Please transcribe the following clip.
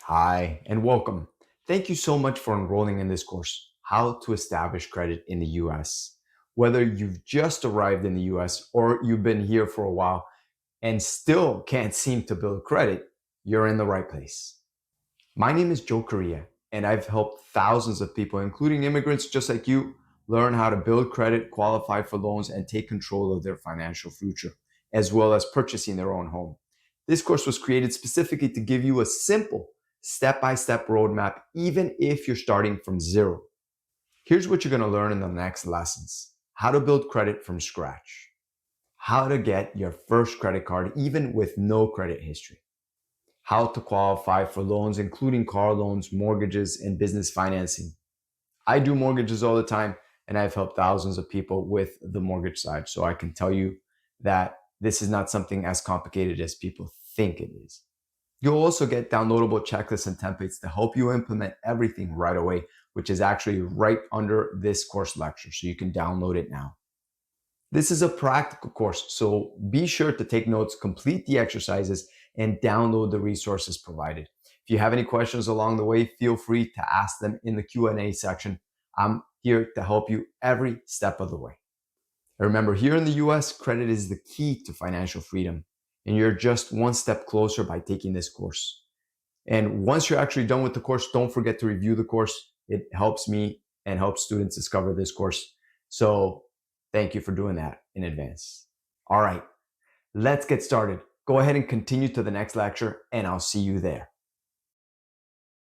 Hi, and welcome. Thank you so much for enrolling in this course, How to Establish Credit in the US. Whether you've just arrived in the US or you've been here for a while and still can't seem to build credit, you're in the right place. My name is Joe Correa, and I've helped thousands of people, including immigrants just like you, learn how to build credit, qualify for loans, and take control of their financial future, as well as purchasing their own home. This course was created specifically to give you a simple step-by-step roadmap, even if you're starting from zero. Here's what you're going to learn in the next lessons: how to build credit from scratch, how to get your first credit card even with no credit history, how to qualify for loans, including car loans, mortgages, and business financing. I do mortgages all the time, and I've helped thousands of people with the mortgage side. So I can tell you that this is not something as complicated as people think it is. You'll also get downloadable checklists and templates to help you implement everything right away, which is actually right under this course lecture. So you can download it now. This is a practical course, so be sure to take notes, complete the exercises, and download the resources provided. If you have any questions along the way, feel free to ask them in the Q&A section. I'm here to help you every step of the way. And remember, here in the US, credit is the key to financial freedom, and you're just one step closer by taking this course. And once you're actually done with the course, don't forget to review the course. It helps me and helps students discover this course. So thank you for doing that in advance. All right, let's get started. Go ahead and continue to the next lecture, and I'll see you there.